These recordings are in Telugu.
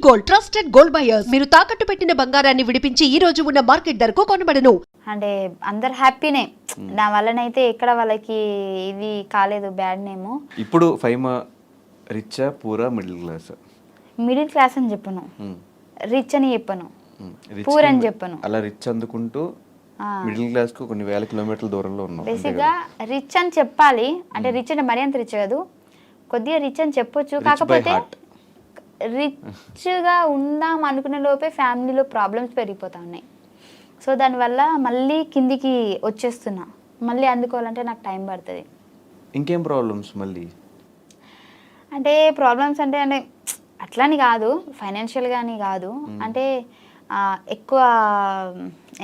గోల్డ్ ట్రస్టెడ్ గోల్డ్ బయర్స్ మీరు తాకట్టు పెట్టిన బంగారాన్ని విడిపించి ఈ రోజు ఉన్న మార్కెట్ ధరకు కొనబడను. అంటే అందరు హ్యాపీనే. నా వల్లనైతే ఎక్కడ వాళ్ళకి ఇది కాలేదు బ్యాడ్ నేమ్. ఇప్పుడు ఫైమా రిచా పూరా మిడిల్ క్లాస్? మిడిల్ క్లాస్ అని చెప్పను, రిచ్ అని చెప్పను, పూర్ అని చెప్పను. అలా రిచ్ అందుకుంటూ మిడిల్ క్లాస్ కు కొన్ని వేల కిలోమీటర్ల దూరంలో ఉన్నాం. బేసిక్ గా రిచ్ అని చెప్పాలి. అంటే రిచ్ అంటే మరీ అంత రిచ్ కాదు, కొద్దిగా రిచ్ అని చెప్పొచ్చు. కాకపోతే రిచ్ గా ఉందాం అనుకునే లోపే ఫ్యామిలీలో ప్రాబ్లమ్స్ పెరిగిపోతా ఉన్నాయి. సో దానివల్ల మళ్ళీ కిందికి వచ్చేస్తున్నా. మళ్ళీ అందుకోవాలంటే నాకు టైం పడుతుంది. ఇంకేం ప్రాబ్లమ్స్ మళ్ళీ? అంటే ప్రాబ్లమ్స్ అంటే అంటే అట్లని కాదు, ఫైనాన్షియల్ గాని కాదు, అంటే ఎక్కువ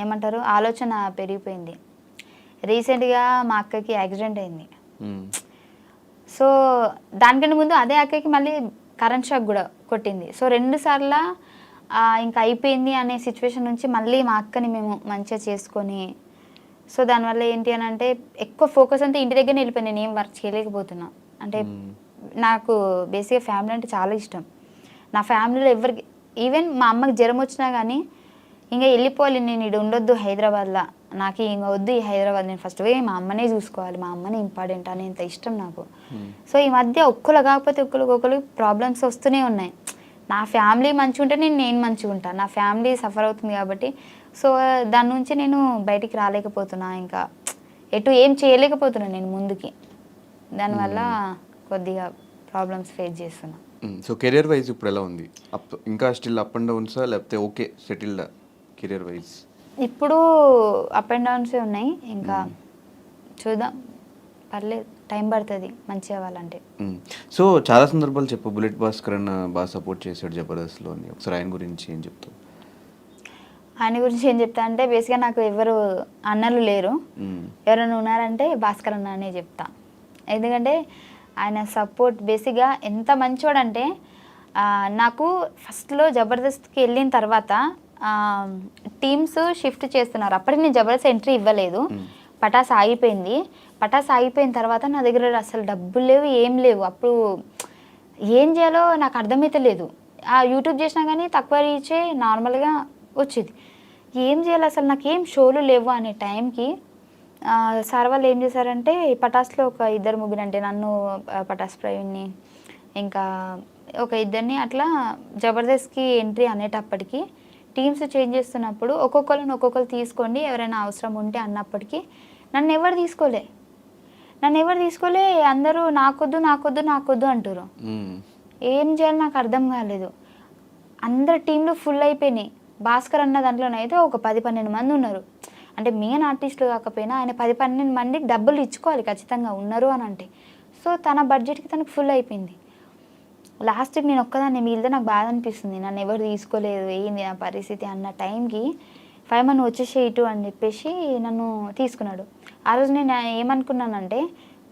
ఏమంటారు ఆలోచన పెరిగిపోయింది. రీసెంట్గా మా అక్కకి యాక్సిడెంట్ అయింది. సో దానికంటే ముందు అదే అక్కకి మళ్ళీ కరెంట్ షాక్ కూడా కొట్టింది. సో 2 సార్లు ఇంకా అయిపోయింది అనే సిచ్యువేషన్ నుంచి మళ్ళీ మా అక్కని మేము మంచిగా చేసుకొని, సో దానివల్ల ఏంటి అని అంటే ఎక్కువ ఫోకస్ అంతా ఇంటి దగ్గరనే వెళ్ళిపోయి నేను ఏం వర్క్ చేయలేకపోతున్నా. అంటే నాకు బేసిక్గా ఫ్యామిలీ అంటే చాలా ఇష్టం. నా ఫ్యామిలీలో ఎవరికి ఈవెన్ మా అమ్మకి జ్వరం వచ్చినా కానీ ఇంకా వెళ్ళిపోవాలి, నేను ఇక్కడ ఉండొద్దు హైదరాబాద్లో, నాకు ఇంకా వద్దు ఈ హైదరాబాద్, నేను ఫస్ట్ పోయి మా అమ్మనే చూసుకోవాలి, మా అమ్మనే ఇంపార్టెంట్ అని ఇంత ఇష్టం నాకు. సో ఈ మధ్య ఒక్కరు కాకపోతే ఒక్కరికి ప్రాబ్లమ్స్ వస్తూనే ఉన్నాయి. నా ఫ్యామిలీ మంచిగా ఉంటే నేను మంచిగా ఉంటాను, నా ఫ్యామిలీ సఫర్ అవుతుంది కాబట్టి సో దాని నుంచి నేను బయటికి రాలేకపోతున్నా, ఇంకా ఎటు ఏం చేయలేకపోతున్నాను నేను ముందుకి. దానివల్ల కొద్దిగా ప్రాబ్లమ్స్ ఫేస్ చేస్తున్నా. సో కెరియర్ వైజ్ ఇప్పుడు ఎలా ఉంది? ఇంకా స్టిల్ అప్ అండ్ డౌన్సా లేకపోతే ఓకే సెటిల్డ్ కెరియర్ వైజ్? ఇప్పుడు అప్ అండ్ డౌన్సే ఉన్నాయి, ఇంకా చూద్దాం, పర్లేదు, టైం పడుతుంది మంచిగా అవ్వాలంటే. సో చాలా సందర్భాలు చెప్పు, బుల్లెట్ భాస్కర్ అన్న బాగా సపోర్ట్ చేశాడు జబర్దస్త్లో అని, ఒకసారి ఆయన గురించి ఏం చెప్తావు? ఆయన గురించి ఏం చెప్తా అంటే బేసిక్గా నాకు ఎవరు అన్నలు లేరు, ఎవరైనా ఉన్నారంటే భాస్కర్ అన్న అనే చెప్తా. ఎందుకంటే ఆయన సపోర్ట్ బేసిక్గా ఎంత మంచోడంటే, నాకు ఫస్ట్లో జబర్దస్త్కి వెళ్ళిన తర్వాత టీమ్స్ షిఫ్ట్ చేస్తున్నారు, అప్పటికి నేను జబర్దస్త్ ఎంట్రీ ఇవ్వలేదు, పటాస్ ఆగిపోయింది. పటాస్ ఆగిపోయిన తర్వాత నా దగ్గర అసలు డబ్బులు లేవు, ఏం లేవు. అప్పుడు ఏం చేయాలో నాకు అర్థమైతే లేదు. యూట్యూబ్ చేసినా కానీ తక్కువ రీచే నార్మల్గా వచ్చేది. ఏం చేయాలి అసలు, నాకు ఏం షోలు లేవు అనే టైంకి సార్ వాళ్ళు ఏం చేశారంటే పటాస్లో ఒక 2-3 అంటే నన్ను, పటాస్ ప్రవీణ్ని, ఇంకా ఒక 2 అట్లా జబర్దస్త్కి ఎంట్రీ అనేటప్పటికి టీమ్స్ చేంజ్ చేస్తున్నప్పుడు ఒక్కొక్కరు తీసుకోండి ఎవరైనా అవసరం ఉంటే అన్నప్పటికీ నన్ను ఎవరు తీసుకోలే. అందరూ నాకొద్దు అంటారు. ఏం చేయాలి నాకు అర్థం కాలేదు. అందరు టీంలు ఫుల్ అయిపోయినాయి. భాస్కర్ అన్న దాంట్లోనైతే ఒక 10-12 మంది ఉన్నారు. అంటే మెయిన్ ఆర్టిస్టులు కాకపోయినా ఆయన 10-12 మందికి డబ్బులు ఇచ్చుకోవాలి ఖచ్చితంగా ఉన్నారు అని అంటే. సో తన బడ్జెట్కి తనకు ఫుల్ అయిపోయింది. లాస్ట్కి నేను ఒక్కదాన్ని మిగిలితే నాకు బాధ అనిపిస్తుంది, నన్ను ఎవరు తీసుకోలేదు, ఏంది నా పరిస్థితి అన్న టైంకి 5 మంది వచ్చేసే ఇటు అని చెప్పేసి నన్ను తీసుకున్నాడు. ఆ రోజు నేను ఏమనుకున్నానంటే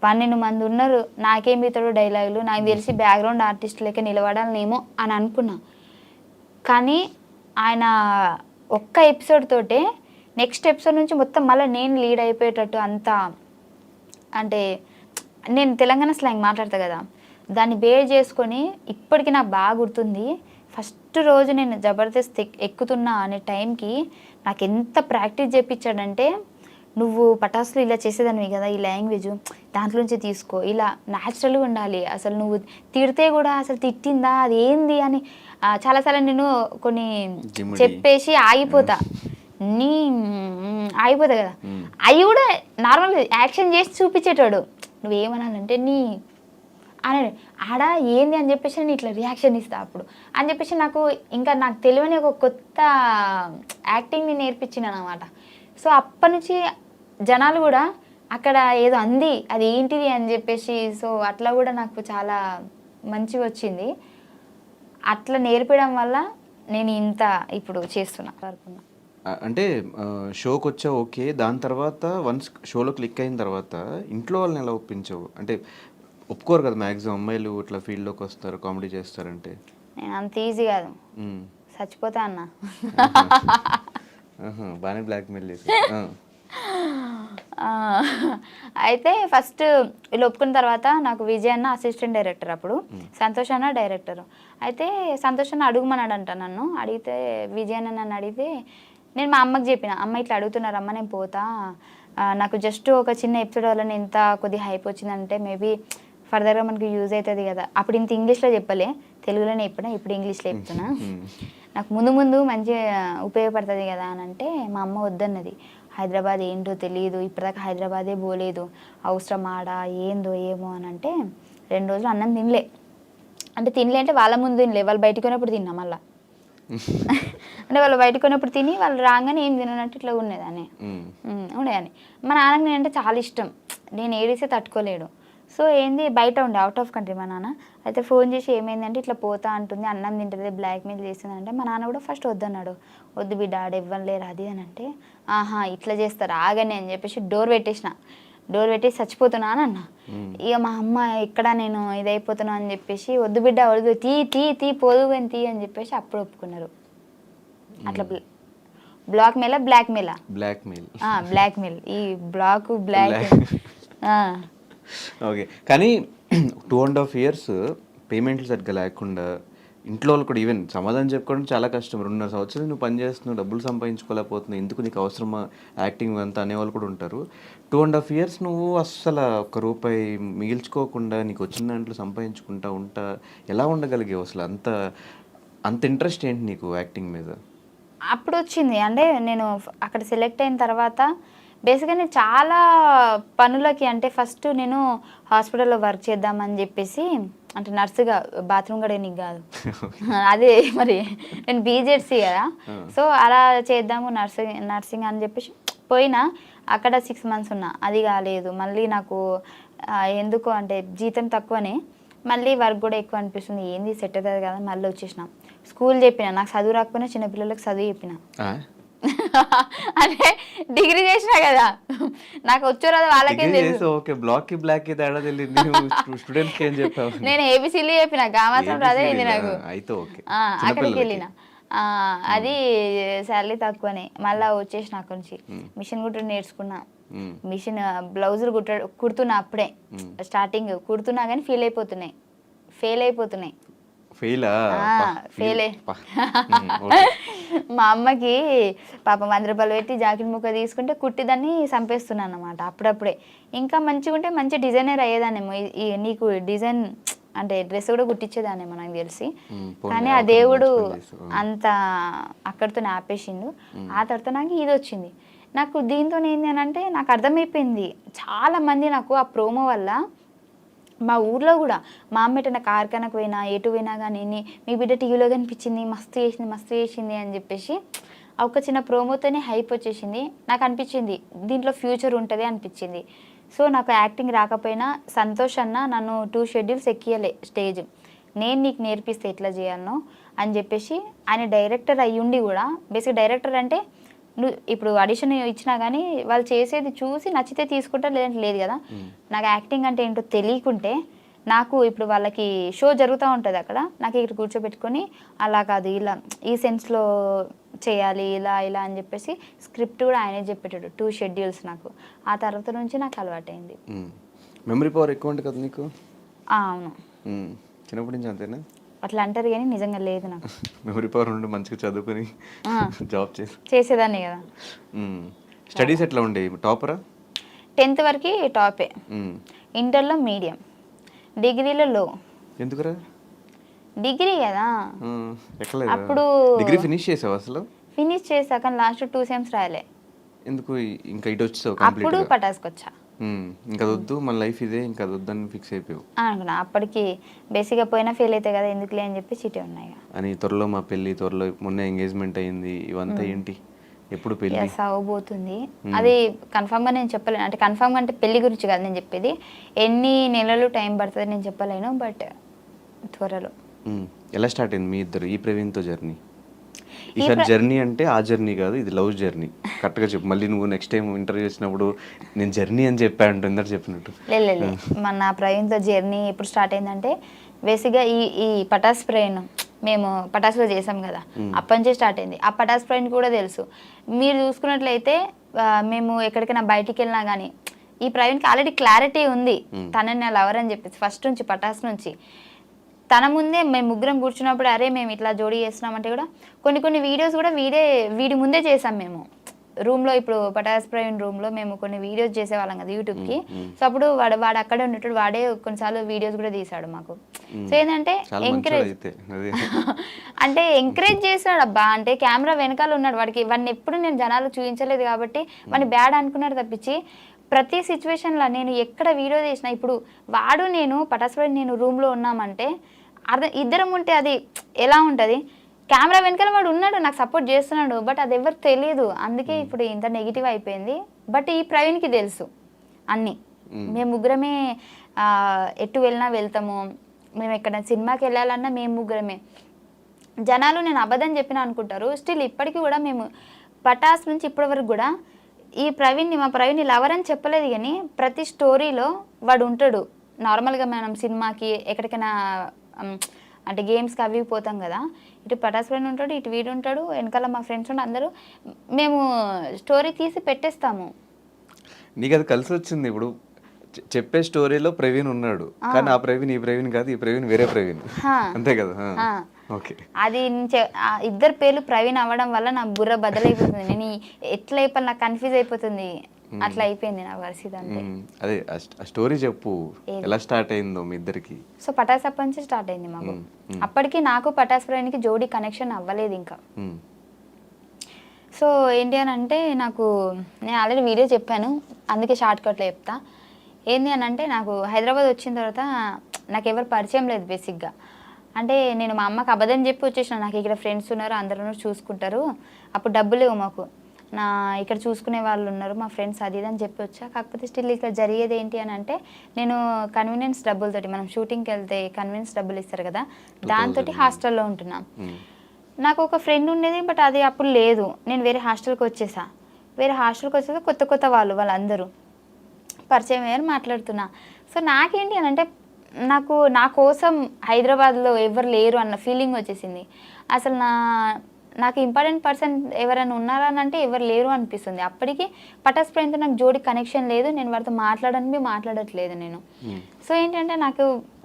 12 మంది ఉన్నారు, నాకేం మిగతాడు డైలాగులు, నాకు తెలిసి బ్యాక్గ్రౌండ్ ఆర్టిస్ట్ లెక్క నిలబడాలనేమో అని అనుకున్నా. కానీ ఆయన ఒక్క ఎపిసోడ్ తోటే నెక్స్ట్ ఎపిసోడ్ నుంచి మొత్తం మళ్ళీ నేను లీడ్ అయిపోయేటట్టు అంతా, అంటే నేను తెలంగాణ స్లాంగ్ మాట్లాడతా కదా, దాన్ని బేర్ చేసుకొని ఇప్పటికీ నాకు బాగా గుర్తుంది. ఫస్ట్ రోజు నేను జబర్దస్త్ ఎక్కుతున్నా అనే టైంకి నాకు ఎంత ప్రాక్టీస్ చేయించాడంటే, నువ్వు పటాసులు ఇలా చేసేదానివి కదా, ఈ లాంగ్వేజ్ దాంట్లోంచి తీసుకో, ఇలా న్యాచురల్గా ఉండాలి, అసలు నువ్వు తిడితే కూడా అసలు తిట్టిందా అది ఏంది అని చాలాసార్లు నేను కొన్ని చెప్పేసి ఆగిపోతా కదా, అవి కూడా నార్మల్గా యాక్షన్ చేసి చూపించేటాడు. నువ్వేమనాలంటే అని ఆడ ఏంది అని చెప్పేసి నేను ఇట్లా రియాక్షన్ ఇస్తా అప్పుడు అని చెప్పేసి నాకు తెలియని ఒక కొత్త యాక్టింగ్ని నేర్పించిన అనమాట. సో అప్పటి నుంచి జనాలు కూడా అక్కడ ఏదో అంది అది ఏంటిది అని చెప్పేసి, సో అట్లా కూడా నాకు చాలా మంచిగా వచ్చింది. అట్లా నేర్పడం వల్ల నేను ఇంత ఇప్పుడు చేస్తున్నా. అంటే షోకి వచ్చా ఓకే, దాని తర్వాత వన్స్ షోలో క్లిక్ అయిన తర్వాత ఇంట్లో వాళ్ళని ఎలా ఒప్పించావు? అంటే ఒప్పుకోరు కదా మ్యాక్సిమం అమ్మాయిలు ఇట్లా ఫీల్డ్లోకి వస్తారు, కామెడీ చేస్తారంటే. నేను అంత ఈజీ కాదు, చచ్చిపోతా అన్న. బాగానే బ్లాక్మెయిల్ చేసి అయితే ఫస్ట్ వీళ్ళు ఒప్పుకున్న తర్వాత నాకు విజయ్ అన్న అసిస్టెంట్ డైరెక్టర్, అప్పుడు సంతోష్ అన్న డైరెక్టర్. అయితే సంతోష్ అన్న అడుగుమన్నాడంట నన్ను. అడిగితే విజయ్ అన్న నన్ను అడిగితే నేను మా అమ్మకి చెప్పిన, అమ్మ ఇట్లా అడుగుతున్నారమ్మ నేను పోతా, నాకు జస్ట్ ఒక చిన్న ఎపిసోడ్ వల్ల ఇంత కొద్దిగా హైప్ వచ్చిందంటే మేబీ ఫర్దర్గా మనకి యూజ్ అవుతుంది కదా. అప్పుడు ఇంత ఇంగ్లీష్లో చెప్పలే, తెలుగులోనే చెప్పినా, ఇప్పుడు ఇంగ్లీష్లో చెప్తున్నా. నాకు ముందు ముందు మంచిగా ఉపయోగపడుతుంది కదా అని అంటే మా అమ్మ వద్దన్నది. హైదరాబాద్ ఏంటో తెలియదు, ఇప్పటిదాకా హైదరాబాదే పోలేదు, అవసరం ఆడా ఏందో ఏమో అని అంటే 2 రోజులు అన్నం తినలే. అంటే తినలే అంటే వాళ్ళ ముందు తినలే, వాళ్ళు బయటకు పోయినప్పుడు తిన్నా మళ్ళా. అంటే వాళ్ళు బయటకు పోయినప్పుడు తిని వాళ్ళు రాగానే ఏం తిననట్టు ఇట్లా ఉండేదాన్ని. మా నాన్నకి నేనంటే చాలా ఇష్టం, నేను ఏడిస్తే తట్టుకోలేడు. సో ఏంది బయట ఉండే, అవుట్ ఆఫ్ కంట్రీ మా నాన్న. అయితే ఫోన్ చేసి ఏమైందంటే ఇట్లా పోతా అంటుంది, అన్నం తింటుంది, బ్లాక్ మెయిల్ చేస్తుంది అంటే మా నాన్న కూడా ఫస్ట్ వద్దన్నాడు. వద్దు బిడ్డ ఆడ ఇవ్వలేరు అది అని అంటే, ఆహా ఇట్లా చేస్తారు ఆగని అని చెప్పేసి డోర్ పెట్టేసి చచ్చిపోతున్నా అని అన్న. ఇక మా అమ్మ ఇక్కడ నేను ఇదైపోతున్నా అని చెప్పేసి వద్దు బిడ్డ వద్దు తీ పోదు తీ అని చెప్పేసి అప్పుడు ఒప్పుకున్నారు. అట్లా బ్లాక్ మెయిల్ ఈ బ్లాక్ ఓకే. కానీ 2.5 years పేమెంట్లు సరిగ్గా లేకుండా ఇంట్లో వాళ్ళు కూడా ఈవెన్ సమాధానం చెప్పుకోవడం చాలా కష్టం. 2.5 సంవత్సరాలు నువ్వు పని చేస్తున్నావు, డబ్బులు సంపాదించుకోలేకపోతున్నావు, ఎందుకు నీకు అవసరమా యాక్టింగ్ అంతా అనేవాళ్ళు కూడా ఉంటారు. 2.5 years నువ్వు అస్సలు ₹1 మిగిల్చుకోకుండా నీకు వచ్చిన దాంట్లో సంపాదించుకుంటా ఎలా ఉండగలిగావు అసలు? అంత ఇంట్రెస్ట్ ఏంటి నీకు యాక్టింగ్ మీద? అప్పుడు వచ్చింది అంటే నేను అక్కడ సెలెక్ట్ అయిన తర్వాత బేసిక్గా నేను చాలా పనులకి, అంటే ఫస్ట్ నేను హాస్పిటల్లో వర్క్ చేద్దామని చెప్పేసి, అంటే నర్సుగా, బాత్రూమ్ కూడా నీకు కాదు అదే మరి నేను బీజెడ్సీ కదా, సో అలా చేద్దాము నర్సింగ్ అని చెప్పేసి పోయినా. అక్కడ 6 months ఉన్నా, అది కాలేదు. మళ్ళీ నాకు ఎందుకో అంటే జీతం తక్కువనే, మళ్ళీ వర్క్ కూడా ఎక్కువ అనిపిస్తుంది, ఏంది సెట్ అవుతుంది కదా, మళ్ళీ వచ్చేసిన. స్కూల్ చెప్పిన, నాకు చదువు రాకపోయినా చిన్నపిల్లలకు చదువు చెప్పిన. అంటే డిగ్రీ చేసినా కదా, నాకు వచ్చో రాదు వాళ్ళకేం తెలుసు. నేను ఏబిసిలు చెప్పిన, గామాసం అదే ఇది నాకు. అక్కడికి వెళ్ళిన, అది శాలరీ తక్కువనే. మళ్ళీ వచ్చేసిన అక్కడి నుంచి. మిషన్ కుట్టడం నేర్చుకున్నా, మిషన్ బ్లౌజులు కుడుతున్నా. అప్పుడే స్టార్టింగ్ కుడుతున్నా కానీ ఫెయిల్ అయిపోతున్నాయి. మా అమ్మకి పాపం ₹100 పెట్టి జాకెట్ ముక్క తీసుకుంటే కుట్టి దాన్ని చంపేస్తున్నాను అన్నమాట అప్పుడప్పుడే. ఇంకా మంచిగా ఉంటే మంచి డిజైనర్ అయ్యేదాన్నేమో, నీకు డిజైన్ అంటే డ్రెస్ కూడా కుట్టించేదాన్నేమో నాకు తెలిసి. కానీ ఆ దేవుడు అంత అక్కడితో ఆపేసిండు. ఆ తర్వాత నాకు ఇది వచ్చింది. నాకు దీంతో ఏంటి అని అంటే నాకు అర్థమైపోయింది, చాలా మంది నాకు ఆ ప్రోమో వల్ల, మా ఊర్లో కూడా మా అమ్మ ఎటన్నా కార్ఖానకు పోయినా ఎటు పోయినా కానీ మీ బిడ్డ టీవీలో కనిపించింది, మస్తు చేసింది అని చెప్పేసి ఒక చిన్న ప్రోమోతోనే హైప్ వచ్చేసింది. నాకు అనిపించింది దీంట్లో ఫ్యూచర్ ఉంటుంది అనిపించింది. సో నాకు యాక్టింగ్ రాకపోయినా సంతోష్ అన్న నన్ను 2 schedules ఎక్కియలే స్టేజ్, నేను నీకు నేర్పిస్తే ఎట్లా చేయాలనో అని చెప్పేసి. ఆయన డైరెక్టర్ అయ్యుండి కూడా, బేసిక్ డైరెక్టర్ అంటే నువ్వు ఇప్పుడు ఆడిషన్ ఇచ్చినా కానీ వాళ్ళు చేసేది చూసి నచ్చితే తీసుకుంటా, లేదంటే లేదు కదా. నాకు యాక్టింగ్ అంటే ఏంటో తెలియకుంటే, నాకు ఇప్పుడు వాళ్ళకి షో జరుగుతూ ఉంటుంది అక్కడ, నాకు ఇక్కడ కూర్చోబెట్టుకొని అలా కాదు ఇలా ఈ సెన్స్లో చేయాలి ఇలా అని చెప్పేసి స్క్రిప్ట్ కూడా ఆయనే చెప్పేటాడు. 2 schedules నాకు. ఆ తర్వాత నుంచి నాకు అలవాటైంది. మెమరీ పవర్ ఎక్కువ ఉంటుంది కదా నీకు? అవును, చిన్నప్పటి నుంచి అంతేనా? అట్లా అంటారు కానీ నిజంగా లేదు నాకు. మెమరీ పవర్ ఉండి మంచిగా చదువుకుని జాబ్ చేసేదాన్ని కదా. స్టడీస్ ఎట్లా ఉండే? టాపరా? 10th వరకు టాపే, ఇంటర్లో మీడియం, డిగ్రీలో లో. ఎందుకురా? డిగ్రీ కదా అప్పుడు. డిగ్రీ ఫినిష్ చేసావు అసలు? ఫినిష్ చేసా కానీ లాస్ట్ 2 sems రాయలే. ఎందుకు ఇంకా ఇటు వచ్చావు? అప్పుడు పటాస్కి వచ్చా. ఇంకా వద్దు మన లైఫ్ ఇదే, ఇంకా వద్దని ఫిక్స్ అయిపోయావు అనుకున్నా. అప్పటికి బేసిక్గా పోయినా ఫెయిల్ అవుతాయి కదా, ఎందుకులే అని చెప్పి సిటీ ఉన్నాయి అని. త్వరలో మా పెళ్ళి, త్వరలో మొన్న ఎంగేజ్మెంట్ అయింది, ఇవంతా ఏంటి? ఎప్పుడు పెళ్ళి? సాగబోతుంది అది కన్ఫామ్గా నేను చెప్పలేను. అంటే కన్ఫామ్గా అంటే పెళ్లి గురించి కాదు నేను చెప్పేది, ఎన్ని నెలలు టైం పడుతుంది నేను చెప్పలేను, బట్ త్వరలో. ఎలా స్టార్ట్ అయింది మీ ఇద్దరు ఈ ప్రవీణ్తో జర్నీ? ఈసారి జర్నీ అంటే ఆ జర్నీ కాదు, ఇది లవ్ జర్నీ. కరెక్ట్గా చెప్పు, మళ్ళీ నువ్వు నెక్స్ట్ టైం ఇంటర్వ్యూ చేసినప్పుడు నేను జర్నీ అని చెప్పాను ఇందరు చెప్పినట్టు. లేదు మన ప్రవీణ్తో జర్నీ ఎప్పుడు స్టార్ట్ అయిందంటే, బేసిక్గా ఈ పటాస్ ప్రవీణ్ మేము పటాసులో చేసాం కదా, అప్పటి నుంచే స్టార్ట్ అయింది. ఆ పటాస్ ఫ్రెండ్ కూడా తెలుసు. మీరు చూసుకున్నట్లయితే మేము ఎక్కడికైనా బయటికి వెళ్ళినా కానీ ఈ ప్రవీణ్కి ఆల్రెడీ క్లారిటీ ఉంది తనని నా లవర్ అని చెప్పేసి ఫస్ట్ నుంచి, పటాస్ నుంచి. తన ముందే మేము ముగ్గురం కూర్చున్నప్పుడు అరే మేము ఇట్లా జోడీ చేస్తున్నామంటే కూడా కొన్ని వీడియోస్ కూడా వీడి ముందే చేసాం మేము రూమ్లో. ఇప్పుడు పటాస్ ప్రవీణ్ రూమ్లో మేము కొన్ని వీడియోస్ చేసేవాళ్ళం కదా యూట్యూబ్కి. సో అప్పుడు వాడు అక్కడే ఉన్నట్టు వాడే కొన్నిసార్లు వీడియోస్ కూడా తీసాడు మాకు. సో ఏంటంటే ఎంకరేజ్ చేశాడు అబ్బా. అంటే కెమెరా వెనకాల ఉన్నాడు, వాడిని ఎప్పుడు నేను జనాలు చూపించలేదు కాబట్టి వాడిని బ్యాడ్ అనుకున్నాడు తప్పించి ప్రతి సిచ్యువేషన్లో నేను ఎక్కడ వీడియో చేసినా, ఇప్పుడు వాడు నేను పటాస్ ప్రవీణ్ నేను రూమ్లో ఉన్నామంటే ఇద్దరం ఉంటే అది ఎలా ఉంటుంది, కెమెరా వెనకాల వాడు ఉన్నాడు నాకు సపోర్ట్ చేస్తున్నాడు, బట్ అది ఎవరికి తెలియదు. అందుకే ఇప్పుడు ఇంత నెగిటివ్ అయిపోయింది. బట్ ఈ ప్రవీణ్కి తెలుసు అన్నీ. మేము ముగ్గురమే ఎటు వెళ్ళినా వెళ్తాము, మేము ఎక్కడ సినిమాకి వెళ్ళాలన్నా మేము ముగ్గురమే. జనాలు నేను అబద్ధం చెప్పినా అనుకుంటారు, స్టిల్ ఇప్పటికీ కూడా మేము పటాస్ నుంచి ఇప్పటి వరకు కూడా ఈ మా ప్రవీణ్ని లవర్ అని చెప్పలేదు, కానీ ప్రతి స్టోరీలో వాడు ఉంటాడు. నార్మల్గా మనం సినిమాకి ఎక్కడికైనా అంటే గేమ్స్కి అవి పోతాం కదా, ఇటు పటాస్ ఫ్రెండ్ ఉంటాడు, ఇటు వీడు ఉంటాడు, వెనకాల మా ఫ్రెండ్స్ ఉంటాడు, అందరూ మేము స్టోరీ తీసి పెట్టేస్తాము. నీకు అది కలిసి వచ్చింది. ఇప్పుడు చెప్పే స్టోరీలో ప్రవీణ్ ఉన్నాడు, కానీ ఆ ప్రవీణ్ ఈ ప్రవీణ్ కాదు, ఈ ప్రవీణ్ వేరే ప్రవీణ్, అంతే కదా? ఓకే. అది ఇద్దరు పేర్లు ప్రవీణ్ అవ్వడం వల్ల నా బుర్ర బదలైపోతుంది. నేను ఎట్లా అయిపోయి నాకు కన్ఫ్యూజ్ అయిపోతుంది, అట్లా అయిపోయింది నా పరిస్థితి. అంతే. అదే ఆ స్టోరీ చెప్పు, ఎలా స్టార్ట్ అయిందో మీ ఇద్దరికి. సో పటాస్ అప్పటి నుంచి స్టార్ట్ అయింది మాకు. అప్పటికి నాకు పటాస్ ఫ్రెండ్కి జోడీ కనెక్షన్ అవ్వలేదు ఇంకా. సో ఏంటి అని అంటే నాకు నేను ఆల్రెడీ వీడియో చెప్పాను, అందుకే షార్ట్ కట్లో చెప్తా. ఏంటి అని అంటే నాకు హైదరాబాద్ వచ్చిన తర్వాత నాకు ఎవరు పరిచయం లేదు బేసిక్గా. అంటే నేను మా అమ్మకి అబద్ధం చెప్పి వచ్చేసిన, నాకు ఇక్కడ ఫ్రెండ్స్ ఉన్నారు, అందరూ చూసుకుంటారు, అప్పుడు డబ్బులు లేవు మాకు, ఇక్కడ చూసుకునే వాళ్ళు ఉన్నారు మా ఫ్రెండ్స్, అది అని చెప్పి వచ్చా. కాకపోతే స్టిల్ ఇక్కడ జరిగేది ఏంటి అని అంటే నేను కన్వీనియన్స్ డబ్బులతోటి, మనం షూటింగ్కి వెళ్తే కన్వీనియన్స్ డబ్బులు ఇస్తారు కదా, దాంతో హాస్టల్లో ఉంటున్నాం. నాకు ఒక ఫ్రెండ్ ఉండేది, బట్ అది అప్పుడు లేదు, నేను వేరే హాస్టల్కి వచ్చేసా. కొత్త వాళ్ళందరూ పరిచయం అయ్యారు, మాట్లాడుతున్నా. సో నాకేంటి అని అంటే నా కోసం హైదరాబాద్లో ఎవరు లేరు అన్న ఫీలింగ్ వచ్చేసింది. అసలు నాకు ఇంపార్టెంట్ పర్సన్ ఎవరైనా ఉన్నారా అని అంటే ఎవరు లేరు అనిపిస్తుంది. అప్పటికి పటాస్ ఫ్రెండ్తో నాకు జోడి కనెక్షన్ లేదు, నేను వారితో మాట్లాడట్లేదు నేను. సో ఏంటంటే నాకు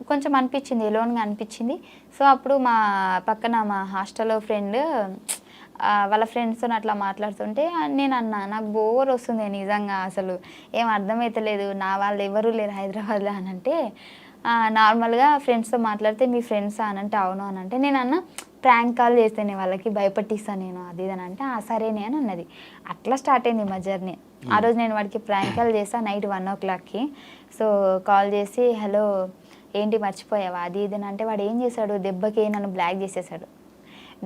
కొంచెం అనిపించింది, ఎలోన్గా అనిపించింది. సో అప్పుడు మా పక్కన మా హాస్టల్లో ఫ్రెండ్ వాళ్ళ ఫ్రెండ్స్తో అట్లా మాట్లాడుతుంటే నేను అన్నా, నాకు బోర్ వస్తుంది నిజంగా, అసలు ఏం అర్థమవుతలేదు, నా వాళ్ళు ఎవరు లేరు హైదరాబాద్లో అని అంటే, నార్మల్గా ఫ్రెండ్స్తో మాట్లాడితే మీ ఫ్రెండ్సా అని అంటే అవును అని అంటే, నేను అన్న ప్రాంక్ కాల్ చేస్తేనే వాళ్ళకి భయపట్టిస్తాను నేను అది అని అంటే సరేనే అని అన్నది. అట్లా స్టార్ట్ అయింది మా జర్నీ. ఆ రోజు నేను వాడికి ప్రాంక్ కాల్ చేస్తాను నైట్ 1 o'clockకి. సో కాల్ చేసి హలో ఏంటి మర్చిపోయావా అది ఇది అని అంటే, వాడు ఏం చేశాడు, దెబ్బకి నన్ను బ్లాక్ చేసేసాడు.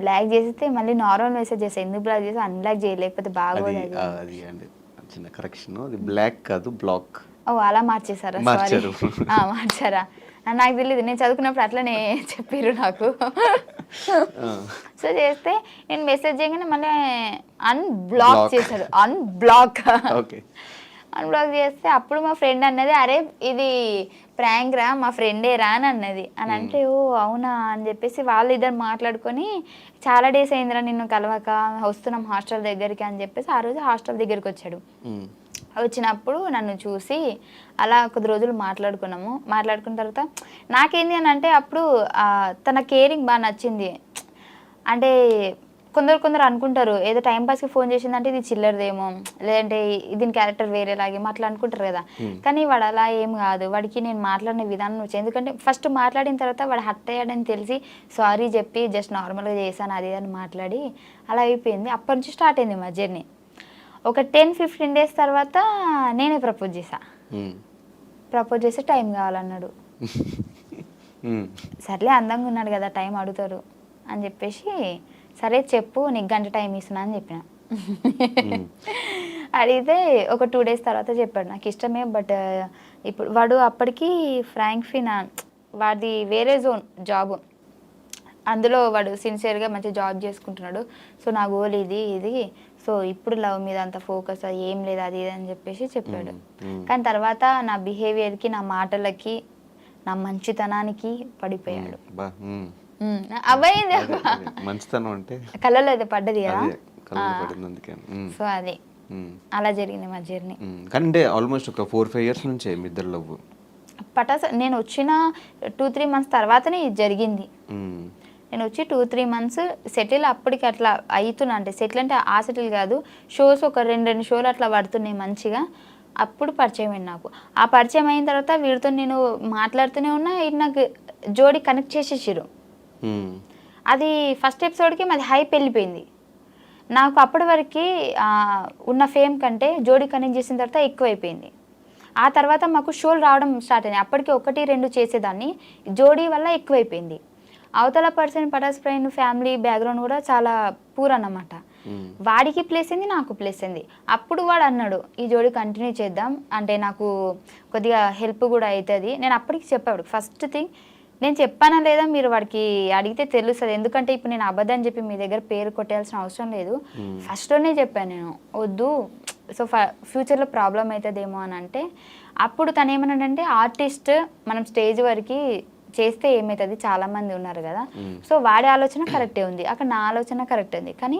బ్లాక్ చేస్తే మళ్ళీ నార్మల్ మెసేజ్ చేస్తాను, ఎందుకు బ్లాక్ చేసి అన్బ్లాక్ చేయలేకపోతే బాగోదు. అది చిన్న కరెక్షన్, అది బ్లాక్ కాదు బ్లాక్. ఓ అలా మార్చేసారా? సారీ మార్చారా, నాకు తెలియదు, నేను చదువుకున్నప్పుడు అట్లనే చెప్పారు నాకు. సో చేస్తే నేను మెసేజ్ చేయగానే మళ్ళీ అన్బ్లాక్ చేశాడు. అన్బ్లాక్ చేస్తే అప్పుడు మా ఫ్రెండ్ అన్నది, అరే ఇది ప్రాంక్ రా, మా ఫ్రెండే రా అని అన్నది. అని అంటే ఓ అవునా అని చెప్పేసి వాళ్ళిద్దరు మాట్లాడుకొని చాలా డేస్ అయిందిరా నిన్ను కలవక, వస్తున్నాం హాస్టల్ దగ్గరికి అని చెప్పేసి ఆ రోజు హాస్టల్ దగ్గరికి వచ్చాడు. వచ్చినప్పుడు నన్ను చూసి అలా కొద్ది రోజులు మాట్లాడుకున్న తర్వాత నాకేంది అని అంటే అప్పుడు తన కేరింగ్ బాగా నచ్చింది. అంటే కొందరు అనుకుంటారు ఏదో టైంపాస్కి ఫోన్ చేసిందంటే ఇది చిల్లరదేమో, లేదంటే దీని క్యారెక్టర్ వేరేలాగేమో అట్లా అనుకుంటారు కదా. కానీ వాడు అలా ఏం కాదు, వాడికి నేను మాట్లాడిన విధానం వచ్చి, ఎందుకంటే ఫస్ట్ మాట్లాడిన తర్వాత వాడు హర్ట్ అయ్యాడని తెలిసి సారీ చెప్పి జస్ట్ నార్మల్గా చేశాను అది అని మాట్లాడి అలా అయిపోయింది. అప్పటి నుంచి స్టార్ట్ అయింది మా జర్నీ. ఒక 10-15 days తర్వాత నేనే ప్రపోజ్ చేస్తే టైం కావాలన్నాడు. సర్లే అందంగా ఉన్నాడు కదా టైం అడుగుతారు అని చెప్పేసి సరే చెప్పు నీకు గంట టైం ఇస్తున్నా అని చెప్పిన. అడిగితే ఒక 2 days తర్వాత చెప్పాడు నాకు ఇష్టమే, బట్ ఇప్పుడు వాడు అప్పటికి ఫ్రాంక్ వాడిది వేరే జోన్ జాబ్, అందులో వాడు సిన్సియర్గా మంచి జాబ్ చేసుకుంటున్నాడు. సో నా గోల్ ఇది సో ఇప్పుడు లవ్ మీద అంత ఫోకస్ ఏం లేదు అది ఇది అని చెప్పేసి చెప్పాడు. కానీ తర్వాత నా బిహేవియర్కి, నా మాటలకి, నా మంచితనానికి పడిపోయాడు. అవ్వయింది అదే, అదే. మంచితనం అంటే కళ్ళలో అయితే పడ్డది కదా. అదే కళ్ళు పడింది అందుకే. సో అది అలా జరిగింది మా జర్నీ. కానీ అంటే ఆల్మోస్ట్ ఒక 4-5 ఇయర్స్ నుంచే మీ ఇద్దరు లవ్. పటాస్ నేను వచ్చిన 2-3 మంత్స్ తర్వాతనే ఇది జరిగింది. నేను వచ్చి 2-3 మంత్స్ సెటిల్ అప్పటికి అట్లా అవుతున్నా, అంటే సెటిల్ అంటే ఆ సెటిల్ కాదు, షోస్ ఒక 2 షోలు అట్లా పడుతున్నాయి మంచిగా. అప్పుడు పరిచయం అయింది నాకు. ఆ పరిచయం అయిన తర్వాత వీడితో నేను మాట్లాడుతూనే ఉన్నా, ఇది నాకు జోడీ కనెక్ట్ చేసేసారు. అది ఫస్ట్ ఎపిసోడ్కి మాది హైప్ వెళ్ళిపోయింది. నాకు అప్పటి వరకు ఉన్న ఫేమ్ కంటే జోడీ కనెక్ట్ చేసిన తర్వాత ఎక్కువైపోయింది. ఆ తర్వాత మాకు షోలు రావడం స్టార్ట్ అయినాయి. అప్పటికి 1-2 చేసేదాన్ని, జోడీ వల్ల ఎక్కువైపోయింది. అవతల పర్సన్ పటాస్ ప్రైన్ ఫ్యామిలీ బ్యాక్గ్రౌండ్ కూడా చాలా పూర్ అన్నమాట. వాడికి ప్లేస్ అయింది, నాకు ప్లేస్ అయింది. అప్పుడు వాడు అన్నాడు ఈ జోడీ కంటిన్యూ చేద్దాం, అంటే నాకు కొద్దిగా హెల్ప్ కూడా అవుతుంది. నేను అప్పటికి చెప్పాడు ఫస్ట్ థింగ్, నేను చెప్పానా లేదా మీరు వాడికి అడిగితే తెలుస్తుంది, ఎందుకంటే ఇప్పుడు నేను అబద్ధం చెప్పి మీ దగ్గర పేరు కొట్టేయాల్సిన అవసరం లేదు. ఫస్ట్లోనే చెప్పాను నేను వద్దు, సో ఫ్యూచర్లో ప్రాబ్లం అవుతుందేమో అని. అంటే అప్పుడు తను ఏమన్నాడంటే ఆర్టిస్ట్ మనం స్టేజ్ వరకు చేస్తే ఏమవుతుంది, చాలామంది ఉన్నారు కదా. సో వాడి ఆలోచన కరెక్టే ఉంది, అక్కడ నా ఆలోచన కరెక్ట్ ఉంది, కానీ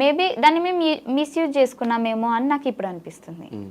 మేబీ దాన్ని మేము మిస్యూజ్ చేసుకున్నామేమో అని నాకు ఇప్పుడు అనిపిస్తుంది.